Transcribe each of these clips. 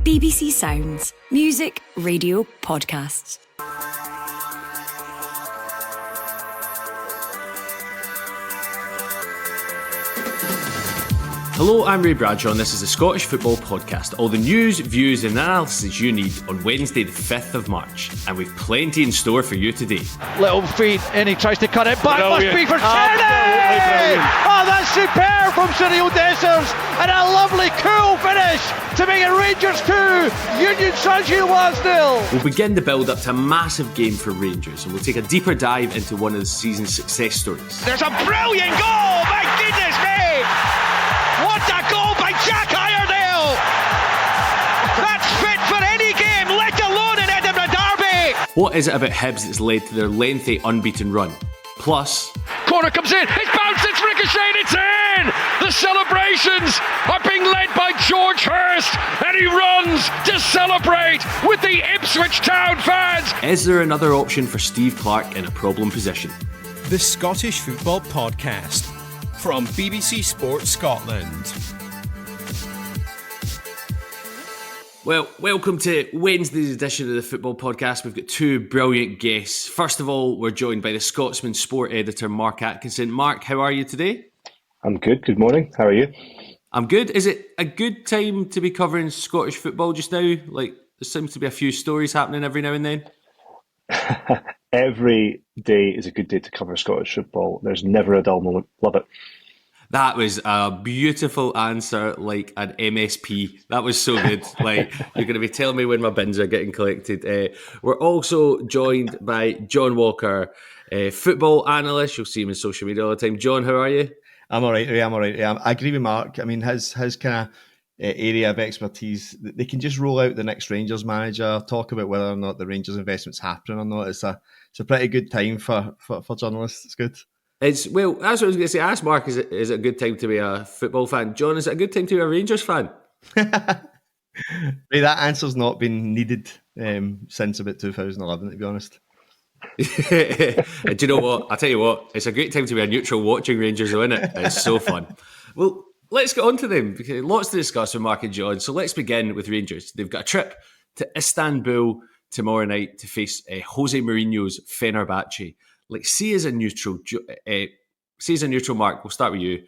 BBC Sounds. Music, radio, podcasts. Hello, I'm Ray Bradshaw and this is the Scottish Football Podcast. All the news, views and analysis you need on Wednesday the 5th of March. And we've plenty in store for you today. Little feet and he tries to cut it back. Brilliant. Must be for Tenney! Oh, that's superb from Cyril Dessers. And a lovely cool finish to make it Rangers 2, Union Saint-Gilles 1-0. We'll begin the build-up to a massive game for Rangers and we'll take a deeper dive into one of the season's success stories. There's a brilliant goal! My goodness me! What a goal by Jack Iredale! That's fit for any game, let alone an Edinburgh derby! What is it about Hibs that's led to their lengthy unbeaten run? Plus, Corner comes in, it's bounced, it's ricocheted, it's in! The celebrations are being led by George Hirst, and he runs to celebrate with the Ipswich Town fans! is there another option for Steve Clarke in a problem position? The Scottish Football Podcast from BBC Sports Scotland. Well, welcome to Wednesday's edition of the Football Podcast. We've got two brilliant guests. First of all, we're joined by the Scotsman sport editor, Mark Atkinson. Mark, how are you today? I'm good. Good morning. How are you? I'm good. Is it a good time to be covering Scottish football just now? Like, there seems to be a few stories happening every now and then. Every day is a good day to cover Scottish football. There's never a dull moment. Love it. That was a beautiful answer, like an MSP. That was so good. Like, you're going to be telling me when my bins are getting collected. We're also joined by John Walker, football analyst. You'll see him on social media all the time. John, how are you? I'm all right, Ray. I agree with Mark. I mean, his kind of area of expertise, they can just roll out the next Rangers manager, talk about whether or not the Rangers investment's happening or not. It's a pretty good time for journalists. It's good. Well, that's what I was going to say. Ask Mark, is it a good time to be a football fan? John, is it a good time to be a Rangers fan? Ray, that answer's not been needed since about 2011, to be honest. Do you know what? I'll tell you what, it's a great time to be a neutral watching Rangers, though, isn't it? It's so fun. Well, let's get on to them, because lots to discuss with Mark and John. So let's begin with Rangers. They've got a trip to Istanbul tomorrow night to face Jose Mourinho's Fenerbahce. Like, see as a neutral, Mark, we'll start with you.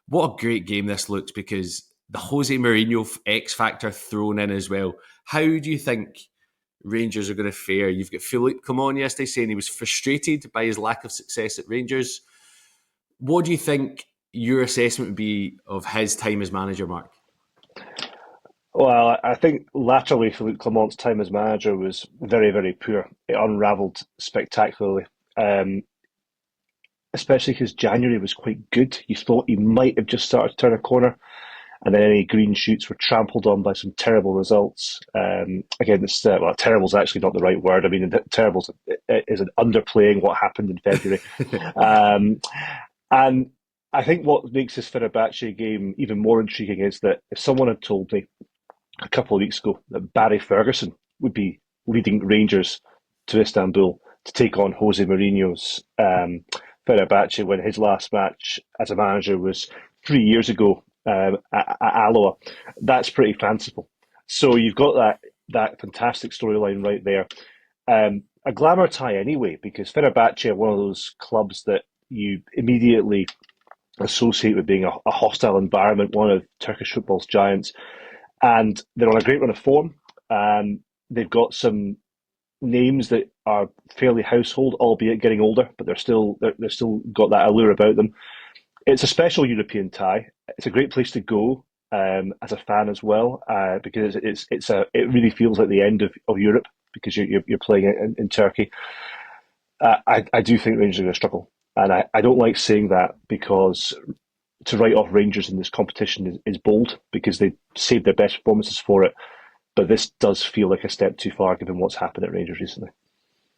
What a great game this looks, because the Jose Mourinho X factor thrown in as well. How do you think Rangers are going to fare? You've got Philippe come on yesterday saying he was frustrated by his lack of success at Rangers. What do you think your assessment would be of his time as manager, Mark? Well, I think laterally Philippe Clement's time as manager was very, very poor. It unravelled spectacularly. Especially because January was quite good. You thought he might have just started to turn a corner, and then any green shoots were trampled on by some terrible results. Again, terrible is actually not the right word. I mean, terrible is an underplaying what happened in February. And I think what makes this Fenerbahce game even more intriguing is that if someone had told me a couple of weeks ago that Barry Ferguson would be leading Rangers to Istanbul to take on Jose Mourinho's Fenerbahce when his last match as a manager was 3 years ago at Alloa, that's pretty fanciful. So you've got that fantastic storyline right there. A glamour tie anyway, because Fenerbahce are one of those clubs that you immediately associate with being a hostile environment, one of Turkish football's giants. And they're on a great run of form. They've got some names that are fairly household, albeit getting older, but they're still got that allure about them. It's a special European tie. It's a great place to go as a fan as well, because it really feels like the end of Europe, because you're playing in Turkey. I do think Rangers are going to struggle, and I don't like saying that, because to write off Rangers in this competition is bold, because they saved their best performances for it. But this does feel like a step too far given what's happened at Rangers recently.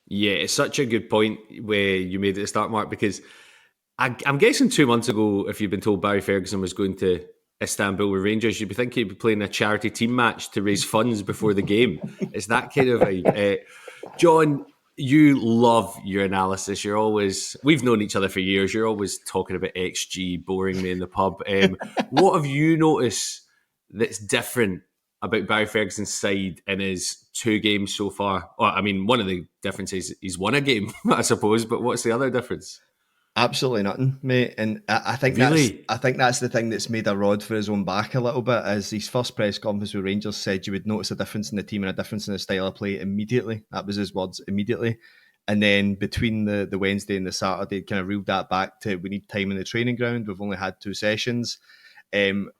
Yeah, it's such a good point where you made at the start, Mark, because I'm guessing 2 months ago, if you'd been told Barry Ferguson was going to Istanbul with Rangers, you'd be thinking he'd be playing a charity team match to raise funds before the game. It's that kind of vibe. John, you love your analysis. We've known each other for years. You're always talking about XG, boring me in the pub. What have you noticed that's different about Barry Ferguson's side in his 2 games so far? Well, I mean, one of the differences he's won a game, I suppose, but what's the other difference? Absolutely nothing, mate. And I think Really? that's the thing that's made a rod for his own back a little bit. As his first press conference with Rangers said, you would notice a difference in the team and a difference in the style of play immediately. That was his words, immediately. And then between the Wednesday and the Saturday, kind of reeled that back to we need time in the training ground. We've only had 2 sessions.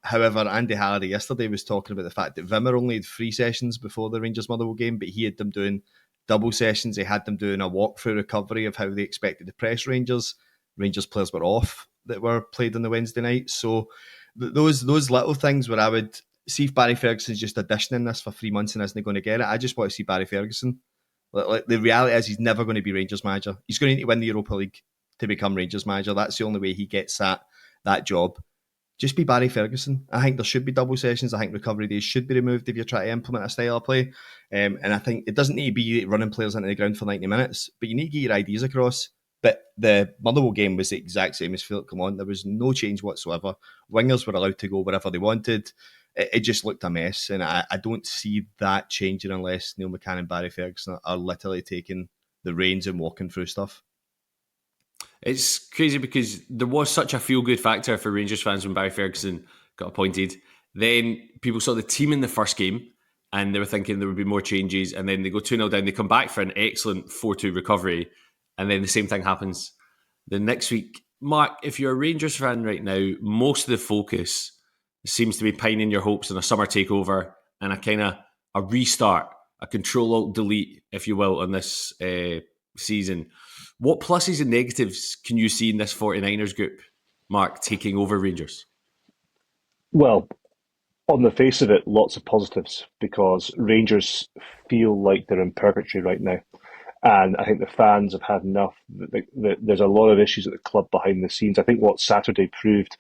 However, Andy Halliday yesterday was talking about the fact that Wimmer only had 3 sessions before the Rangers Motherwell game, but he had them doing double sessions. He had them doing a walkthrough recovery of how they expected to press Rangers. Rangers players were off that were played on the Wednesday night. So those little things where I would see if Barry Ferguson's just auditioning this for 3 months and isn't going to get it. I just want to see Barry Ferguson. Like the reality is he's never going to be Rangers manager. He's going to need to win the Europa League to become Rangers manager. That's the only way he gets that job. Just be Barry Ferguson. I think there should be double sessions. I think recovery days should be removed if you're trying to implement a style of play. And I think it doesn't need to be running players into the ground for 90 minutes, but you need to get your ideas across. But the Motherwell game was the exact same as Philip Clement. There was no change whatsoever. Wingers were allowed to go wherever they wanted. It just looked a mess. And I don't see that changing unless Neil McCann and Barry Ferguson are literally taking the reins and walking through stuff. It's crazy because there was such a feel-good factor for Rangers fans when Barry Ferguson got appointed. Then people saw the team in the first game and they were thinking there would be more changes, and then they go 2-0 down. They come back for an excellent 4-2 recovery, and then the same thing happens the next week. Mark, if you're a Rangers fan right now, most of the focus seems to be pining your hopes on a summer takeover and a kind of a restart, a Control-Alt-Delete, if you will, on this season. What pluses and negatives can you see in this 49ers group, Mark, taking over Rangers? Well, on the face of it, lots of positives, because Rangers feel like they're in purgatory right now. And I think the fans have had enough. There's a lot of issues at the club behind the scenes. I think what Saturday proved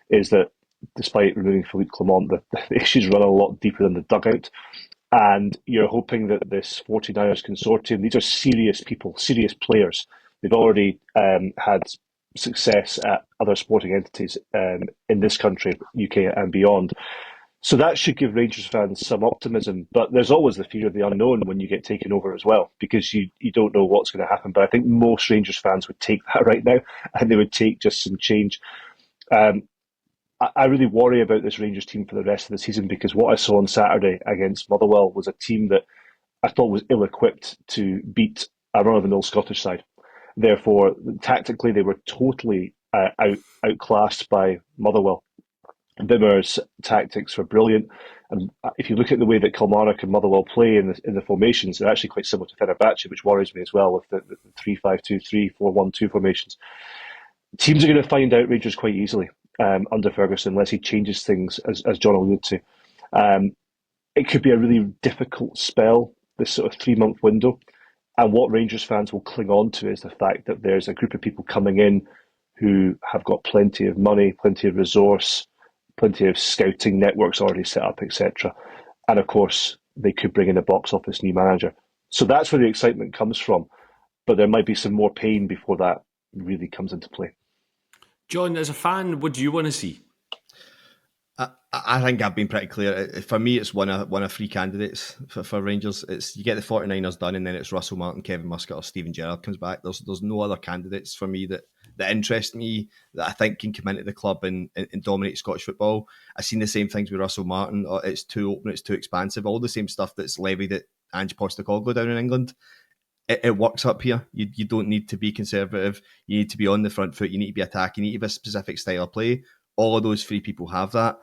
is that despite removing Philippe Clement, the issues run a lot deeper than the dugout. And you're hoping that this 49ers consortium, these are serious people, serious players. They've already had success at other sporting entities in this country, UK and beyond. So that should give Rangers fans some optimism. But there's always the fear of the unknown when you get taken over as well, because you don't know what's going to happen. But I think most Rangers fans would take that right now, and they would take just some change. I really worry about this Rangers team for the rest of the season, because what I saw on Saturday against Motherwell was a team that I thought was ill-equipped to beat a run-of-the-mill Scottish side. Therefore, tactically, they were totally outclassed by Motherwell. Wimmer's tactics were brilliant. And if you look at the way that Kilmarnock and Motherwell play in the formations, they're actually quite similar to Fenerbahce, which worries me as well, with the 3-5-2-3, 4-1-2 formations. Teams are going to find out Rangers quite easily under Ferguson, unless he changes things, as John alluded to. It could be a really difficult spell, this sort of 3-month window. And what Rangers fans will cling on to is the fact that there's a group of people coming in who have got plenty of money, plenty of resource, plenty of scouting networks already set up, etc. And of course, they could bring in a box office new manager. So that's where the excitement comes from. But there might be some more pain before that really comes into play. John, as a fan, what do you want to see? I think I've been pretty clear. For me, it's one of 3 candidates for Rangers. It's you get the 49ers done, and then it's Russell Martin, Kevin Muscat, or Steven Gerrard comes back. There's no other candidates for me that interest me, that I think can come into the club and dominate Scottish football. I've seen the same things with Russell Martin. It's too open, it's too expansive. All the same stuff that's levied at Ange Postecoglou down in England. It works up here. You don't need to be conservative. You need to be on the front foot. You need to be attacking. You need to have a specific style of play. All of those 3 people have that.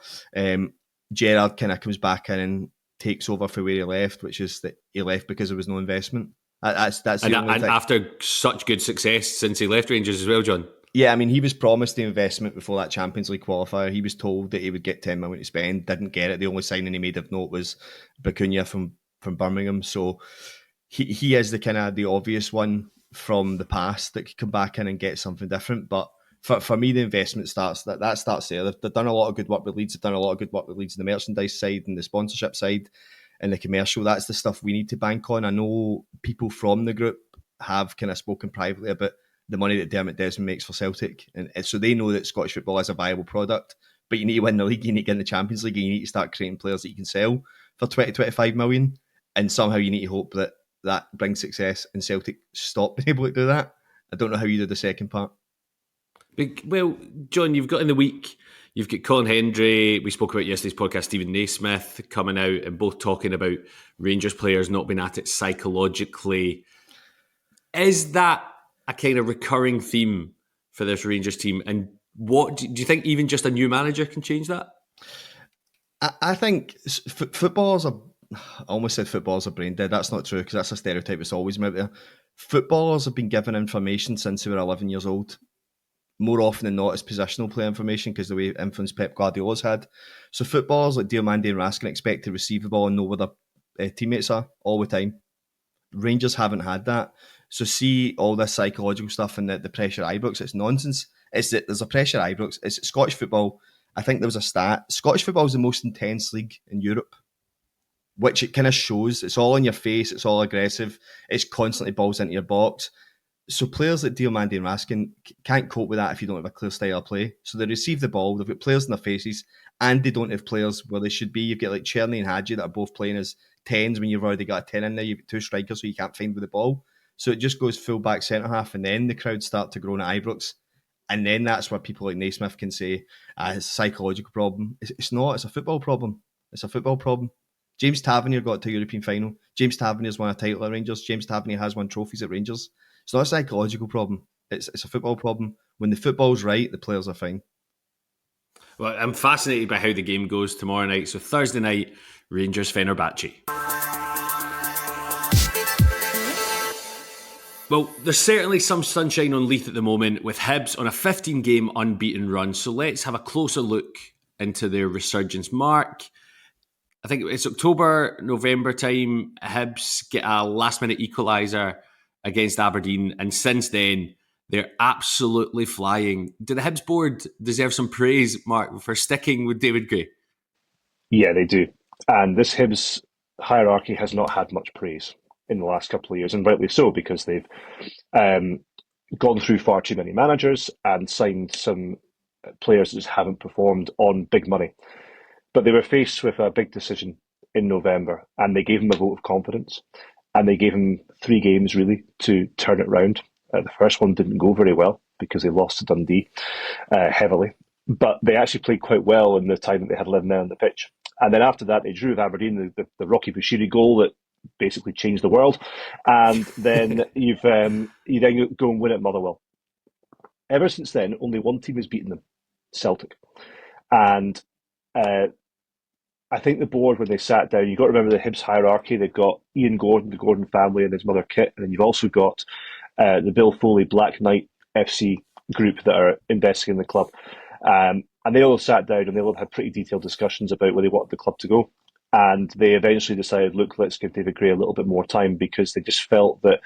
Gerrard kind of comes back in and takes over for where he left, which is that he left because there was no investment. That's the only thing. After such good success since he left Rangers as well, John. Yeah, I mean, he was promised the investment before that Champions League qualifier. He was told that he would get 10 million to spend, didn't get it. The only signing he made of note was Bacuna from Birmingham. So he is the kind of the obvious one from the past that could come back in and get something different. But for me, the investment starts there. They've done a lot of good work with Leeds. They've done a lot of good work with Leeds on the merchandise side and the sponsorship side and the commercial. That's the stuff we need to bank on. I know people from the group have kind of spoken privately about the money that Dermot Desmond makes for Celtic, and so they know that Scottish football is a viable product. but you need to win the league, you need to get in the Champions League, and you need to start creating players that you can sell for 20, 25 million, and somehow you need to hope that brings success, and Celtic stop being able to do that. I don't know how you do the second part. Well, John, you've got in the week, you've got Colin Hendry, we spoke about yesterday's podcast, Stephen Naismith coming out and both talking about Rangers players not being at it psychologically. Is that a kind of recurring theme for this Rangers team? And what do you think even just a new manager can change that? I think footballers are, I almost said footballers are brain dead. That's not true, because that's a stereotype that's always been out there. Footballers have been given information since they were 11 years old. More often than not, it's positional play information, because the way influence Pep Guardiola's had. So footballers like Diomande and Raskin expect to receive the ball and know where their teammates are all the time. Rangers haven't had that. So see all this psychological stuff and the pressure Ibrox, it's nonsense. It's that there's a pressure Ibrox. It's Scottish football. I think there was a stat. Scottish football is the most intense league in Europe, which it kind of shows. It's all in your face. It's all aggressive. It's constantly balls into your box. So players like Diomande and Raskin can't cope with that if you don't have a clear style of play. So they receive the ball, they've got players in their faces, and they don't have players where they should be. You've got like Cherny and Hadji that are both playing as 10s when you've already got a 10 in there. You've got two strikers, so you can't find with the ball. So it just goes full back centre-half, and then the crowd start to groan at Ibrox. And then that's where people like Naismith can say, it's a psychological problem. It's not, it's a football problem. It's a football problem. James Tavernier got to a European final. James Tavernier's won a title at Rangers. James Tavernier has won trophies at Rangers. It's not a psychological problem. It's a football problem. When the football's right, the players are fine. Well, I'm fascinated by how the game goes tomorrow night. So Thursday night, Rangers Fenerbahce. Well, there's certainly some sunshine on Leith at the moment, with Hibs on a 15-game unbeaten run. So let's have a closer look into their resurgence. Mark, I think it's October, November time, Hibs get a last-minute equaliser against Aberdeen, and since then, they're absolutely flying. Do the Hibs board deserve some praise, Mark, for sticking with David Gray? Yeah, they do. And this Hibs hierarchy has not had much praise in the last couple of years, and rightly so, because they've gone through far too many managers and signed some players that just haven't performed on big money. But they were faced with a big decision in November, and they gave him a vote of confidence, and they gave him 3 games, really, to turn it round. The first one didn't go very well because they lost to Dundee heavily, but they actually played quite well in the time that they had 11 men on the pitch. And then after that, they drew with Aberdeen, the Rocky Bushiri goal that basically changed the world. And then you then go and win at Motherwell. Ever since then, only one team has beaten them, Celtic. And I think the board, when they sat down, you've got to remember the Hibs hierarchy. They've got Ian Gordon, the Gordon family, and his mother Kit. And then you've also got the Bill Foley Black Knight FC group that are investing in the club. And they all sat down and they all had pretty detailed discussions about where they wanted the club to go. And they eventually decided, look, let's give David Gray a little bit more time, because they just felt that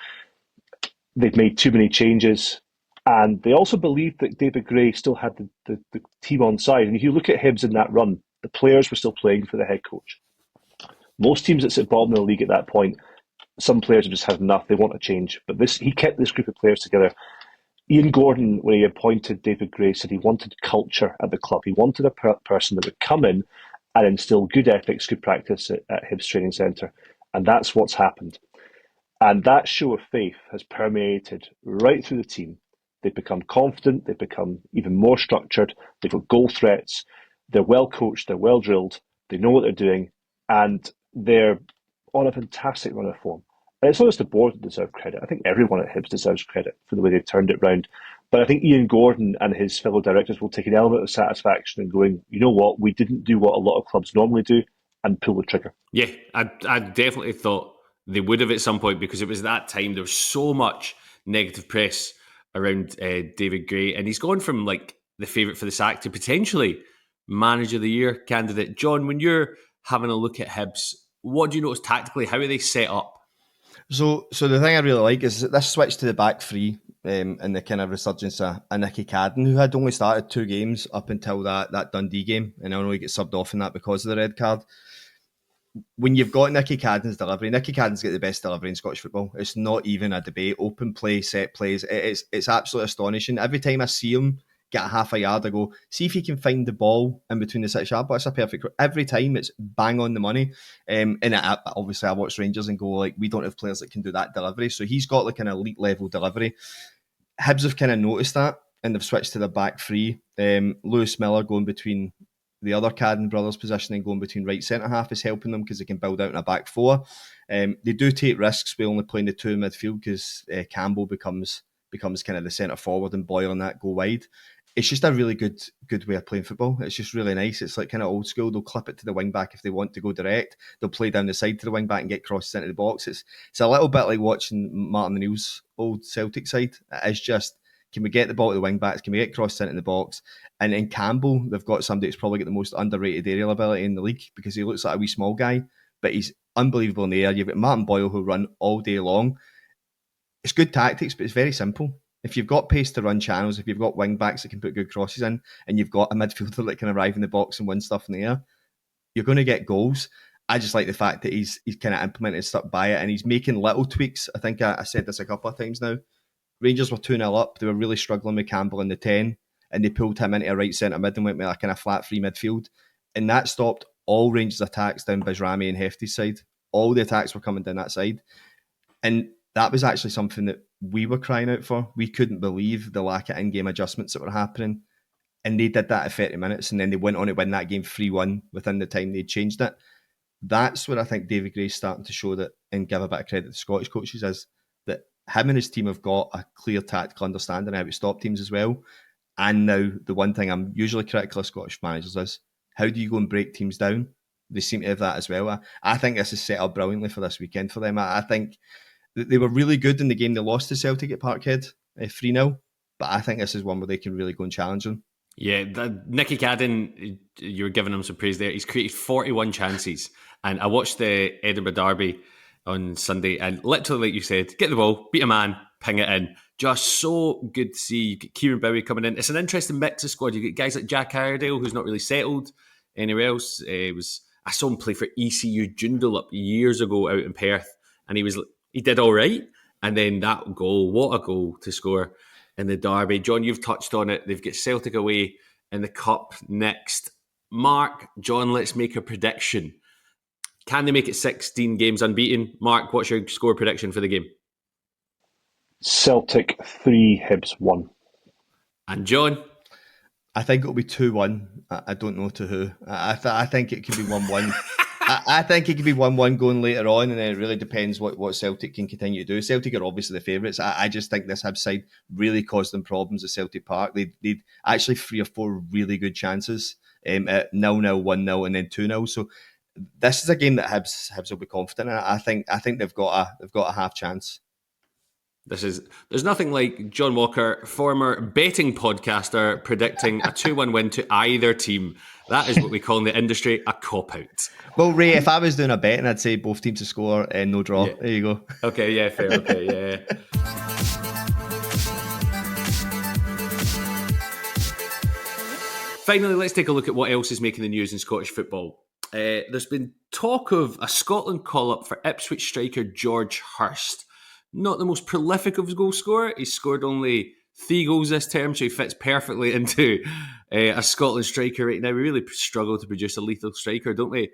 they'd made too many changes. And they also believed that David Gray still had the team on side. And if you look at Hibs in that run, the players were still playing for the head coach. Most teams that sit bottom of the league at that point, some players have just had enough. They want a change. But he kept this group of players together. Ian Gordon, when he appointed David Gray, said he wanted culture at the club. He wanted a person that would come in and instill good ethics, good practice at Hibs Training Centre. And that's what's happened. And that show of faith has permeated right through the team. They've become confident. They've become even more structured. They've got goal threats. They're well coached. They're well drilled. They know what they're doing. And they're on a fantastic run of form. And it's not just the board that deserve credit. I think everyone at Hibs deserves credit for the way they've turned it round. But I think Ian Gordon and his fellow directors will take an element of satisfaction in going, you know what, we didn't do what a lot of clubs normally do, and pull the trigger. Yeah, I definitely thought they would have at some point, because it was that time there was so much negative press around David Gray, and he's gone from like the favourite for the sack to potentially manager of the year candidate. John, when you're having a look at Hibs, what do you notice tactically? How are they set up? So the thing I really like is that this switch to the back three and the kind of resurgence of Nicky Cadden, who had only started 2 games up until that Dundee game, and I know he gets subbed off in that because of the red card. When you've got Nicky Cadden's delivery, Nicky Cadden's got the best delivery in Scottish football. It's not even a debate. Open play, set plays, it's absolutely astonishing. Every time I see him, get a half a yard ago. See if he can find the ball in between the 6 yard box. It's a perfect. Every time it's bang on the money. Obviously I watch Rangers and go like, we don't have players that can do that delivery. So he's got like an elite level delivery. Hibs have kind of noticed that and they've switched to the back three. Lewis Miller going between the other Cadden brothers position and going between right centre half is helping them because they can build out in a back four. They do take risks by only playing the two in midfield because Campbell becomes kind of the centre forward and Boyle and that go wide. It's just a really good way of playing football. It's just really nice. It's like kind of old school. They'll clip it to the wing back if they want to go direct. They'll play down the side to the wing back and get crosses into the box. It's a little bit like watching Martin O'Neill's old Celtic side. It's just, can we get the ball to the wing backs? Can we get crosses into the box? And in Campbell, they've got somebody that's probably got the most underrated aerial ability in the league because he looks like a wee small guy, but he's unbelievable in the air. You've got Martin Boyle who run all day long. It's good tactics, but it's very simple. If you've got pace to run channels, if you've got wing backs that can put good crosses in, and you've got a midfielder that can arrive in the box and win stuff in the air, you're going to get goals. I just like the fact that he's kind of implemented stuff by it and he's making little tweaks. I think I said this a couple of times now. Rangers were 2-0 up. They were really struggling with Campbell in the 10 and they pulled him into a right centre mid and went with a kind of flat free midfield. And that stopped all Rangers attacks down Bajrami and Hefty's side. All the attacks were coming down that side. And that was actually something that we were crying out for. We couldn't believe the lack of in-game adjustments that were happening. And they did that at 30 minutes and then they went on to win that game 3-1 within the time they'd changed it. That's where I think David Gray's starting to show that and give a bit of credit to Scottish coaches is that him and his team have got a clear tactical understanding of how to stop teams as well. And now the one thing I'm usually critical of Scottish managers is how do you go and break teams down? They seem to have that as well. I think this is set up brilliantly for this weekend for them. I think they were really good in the game they lost to Celtic at Parkhead, 3-0. But I think this is one where they can really go and challenge them. Yeah, Nicky Cadden, you were giving him some praise there. He's created 41 chances. And I watched the Edinburgh Derby on Sunday and literally, like you said, get the ball, beat a man, ping it in. Just so good to see. You get Kieran Bowie coming in. It's an interesting mix of squad. You get guys like Jack Iredale, who's not really settled anywhere else. I saw him play for ECU Joondalup years ago out in Perth, and he did all right. And then that goal, what a goal to score in the derby. John, you've touched on it. They've got Celtic away in the Cup next. Mark, John, let's make a prediction. Can they make it 16 games unbeaten? Mark, what's your score prediction for the game? Celtic 3, Hibs 1. And John? I think it'll be 2-1. I don't know to who. I think it could be 1-1. I think it could be 1-1 going later on, and then it really depends what Celtic can continue to do. Celtic are obviously the favourites. I just think this Hibs side really caused them problems at Celtic Park. They'd actually 3 or 4 really good chances at 0-0, 1-0, and then 2-0. So this is a game that Hibs will be confident in. I think they've got a half chance. There's nothing like John Walker, former betting podcaster, predicting a 2-1 win to either team. That is what we call in the industry a cop-out. Well, Ray, if I was doing a betting, I'd say both teams to score and no draw. Yeah. There you go. Okay, yeah, fair. Okay, yeah. Finally, let's take a look at what else is making the news in Scottish football. There's been talk of a Scotland call-up for Ipswich striker George Hirst. Not the most prolific of goal scorer. He's scored only 3 goals this term, so he fits perfectly into a Scotland striker right now. We really struggle to produce a lethal striker, don't we?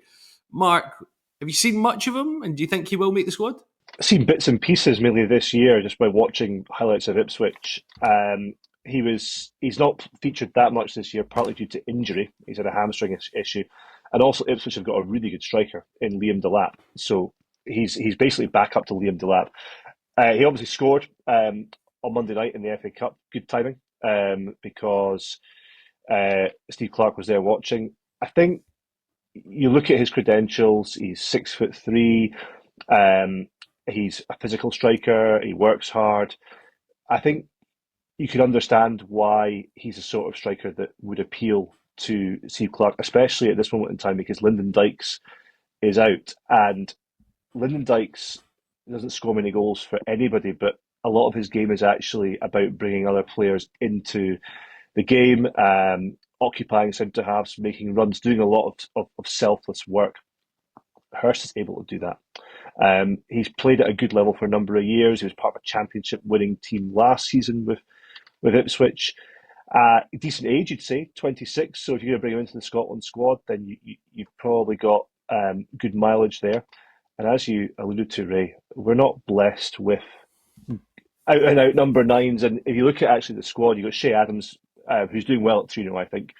Mark, have you seen much of him, and do you think he will make the squad? I've seen bits and pieces mainly this year just by watching highlights of Ipswich. He's not featured that much this year, partly due to injury. He's had a hamstring issue. And also Ipswich have got a really good striker in Liam Delap. So he's basically back up to Liam Delap. He obviously scored on Monday night in the FA Cup. Good timing because Steve Clarke was there watching. I think you look at his credentials. He's 6'3". He's a physical striker. He works hard. I think you could understand why he's the sort of striker that would appeal to Steve Clarke, especially at this moment in time because Lyndon Dykes is out. And Lyndon Dykes doesn't score many goals for anybody, but a lot of his game is actually about bringing other players into the game, occupying centre halves, making runs, doing a lot of selfless work. Hirst is able to do that. He's played at a good level for a number of years. He was part of a championship winning team last season with Ipswich. Decent age, you'd say, 26. So if you're going to bring him into the Scotland squad, then you've probably got good mileage there. And as you alluded to, Ray, we're not blessed with out-and-out number 9s. And if you look at actually the squad, you've got Shea Adams, who's doing well at 3-0, I think.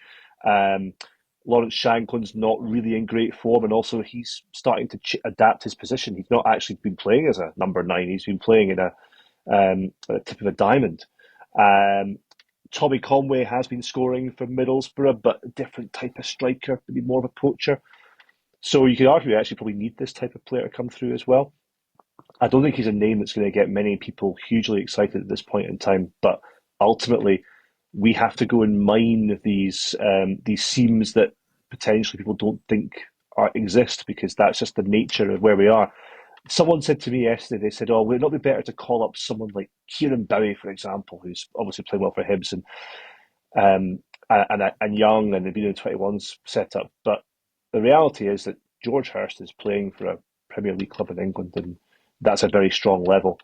Lawrence Shankland's not really in great form, and also he's starting to adapt his position. He's not actually been playing as a number 9. He's been playing in a tip of a diamond. Tommy Conway has been scoring for Middlesbrough, but a different type of striker, maybe more of a poacher. So you could argue we actually probably need this type of player to come through as well. I don't think he's a name that's going to get many people hugely excited at this point in time, but ultimately we have to go and mine these seams that potentially people don't think exist, because that's just the nature of where we are. Someone said to me yesterday, they said, would it not be better to call up someone like Kieran Bowie, for example, who's obviously playing well for Hibs and young, and they've been in the 21s set up. But the reality is that George Hirst is playing for a Premier League club in England, and that's a very strong level.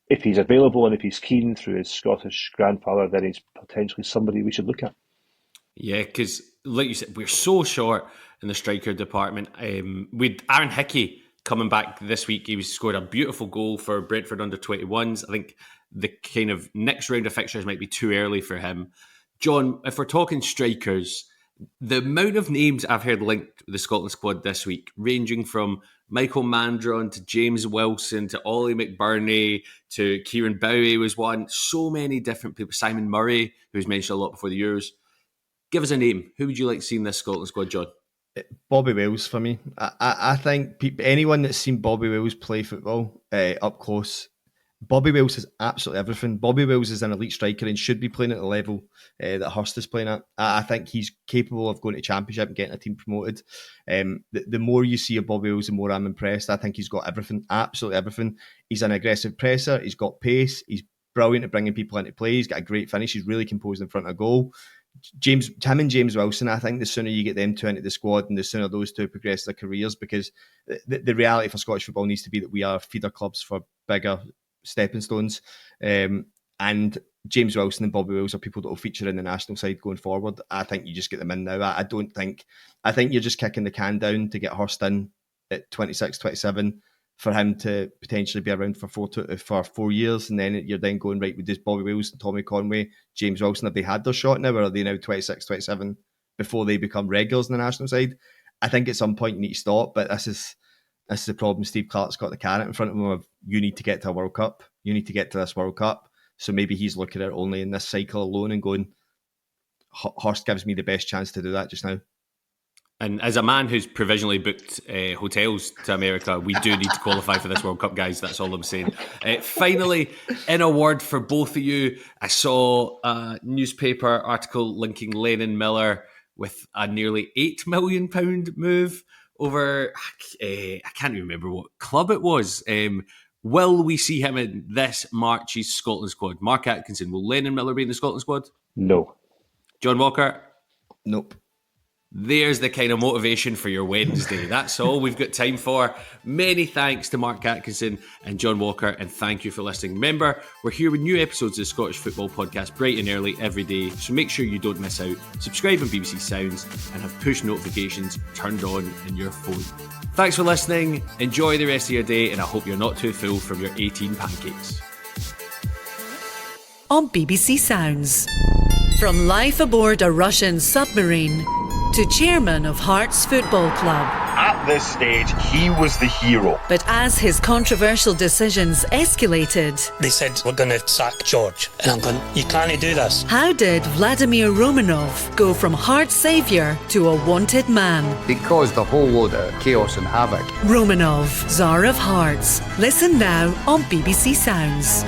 If he's available and if he's keen through his Scottish grandfather, then he's potentially somebody we should look at. Yeah, because like you said, we're so short in the striker department. With Aaron Hickey coming back this week, he scored a beautiful goal for Brentford under 21s. I think the kind of next round of fixtures might be too early for him. John, if we're talking strikers, the amount of names I've heard linked with the Scotland squad this week, ranging from Michael Mandron to James Wilson to Ollie McBurney to Kieran Bowie was one. So many different people. Simon Murray, who's mentioned a lot before the Euros. Give us a name. Who would you like to see in this Scotland squad, John? Bobby Wells for me. I think anyone that's seen Bobby Wells play football up close, Bobby Wells has absolutely everything. Bobby Wells is an elite striker and should be playing at the level that Hirst is playing at. I think he's capable of going to Championship and getting a team promoted. The more you see of Bobby Wells, the more I'm impressed. I think he's got everything, absolutely everything. He's an aggressive presser. He's got pace. He's brilliant at bringing people into play. He's got a great finish. He's really composed in front of goal. Him and James Wilson, I think the sooner you get them two into the squad and the sooner those two progress their careers, because the reality for Scottish football needs to be that we are feeder clubs for bigger stepping stones, and James Wilson and Bobby Wells are people that will feature in the national side going forward. I think you just get them in now. I think you're just kicking the can down to get Hirst in at 26, 27 for him to potentially be around for 4 years, and then you're then going right with this Bobby Wells, Tommy Conway, James Wilson. Have they had their shot now, or are they now 26, 27 before they become regulars in the national side? I think at some point you need to stop, but this is the problem. Steve Clarke's got the carrot in front of him of, you need to get to a World Cup. You need to get to this World Cup. So maybe he's looking at it only in this cycle alone and going, Hirst gives me the best chance to do that just now. And as a man who's provisionally booked hotels to America, we do need to qualify for this World Cup, guys. That's all I'm saying. Finally, in a word for both of you, I saw a newspaper article linking Lennon Miller with a nearly £8 million move over, I can't remember what club it was. Will we see him in this March's Scotland squad? Mark Atkinson, will Lennon Miller be in the Scotland squad? No. John Walker? Nope. There's the kind of motivation for your Wednesday. That's all we've got time for. Many thanks to Mark Atkinson and John Walker, and thank you for listening. Remember, we're here with new episodes of the Scottish Football Podcast bright and early every day, so make sure you don't miss out. Subscribe on BBC Sounds and have push notifications turned on in your phone. Thanks for listening. Enjoy the rest of your day, and I hope you're not too full from your 18 pancakes. On BBC Sounds. From life aboard a Russian submarine to chairman of Hearts Football Club. At this stage, he was the hero. But as his controversial decisions escalated... They said, we're going to sack George. And I'm going, you can't do this. How did Vladimir Romanov go from Hearts saviour to a wanted man? It caused a whole load of chaos and havoc. Romanov, Tsar of Hearts. Listen now on BBC Sounds.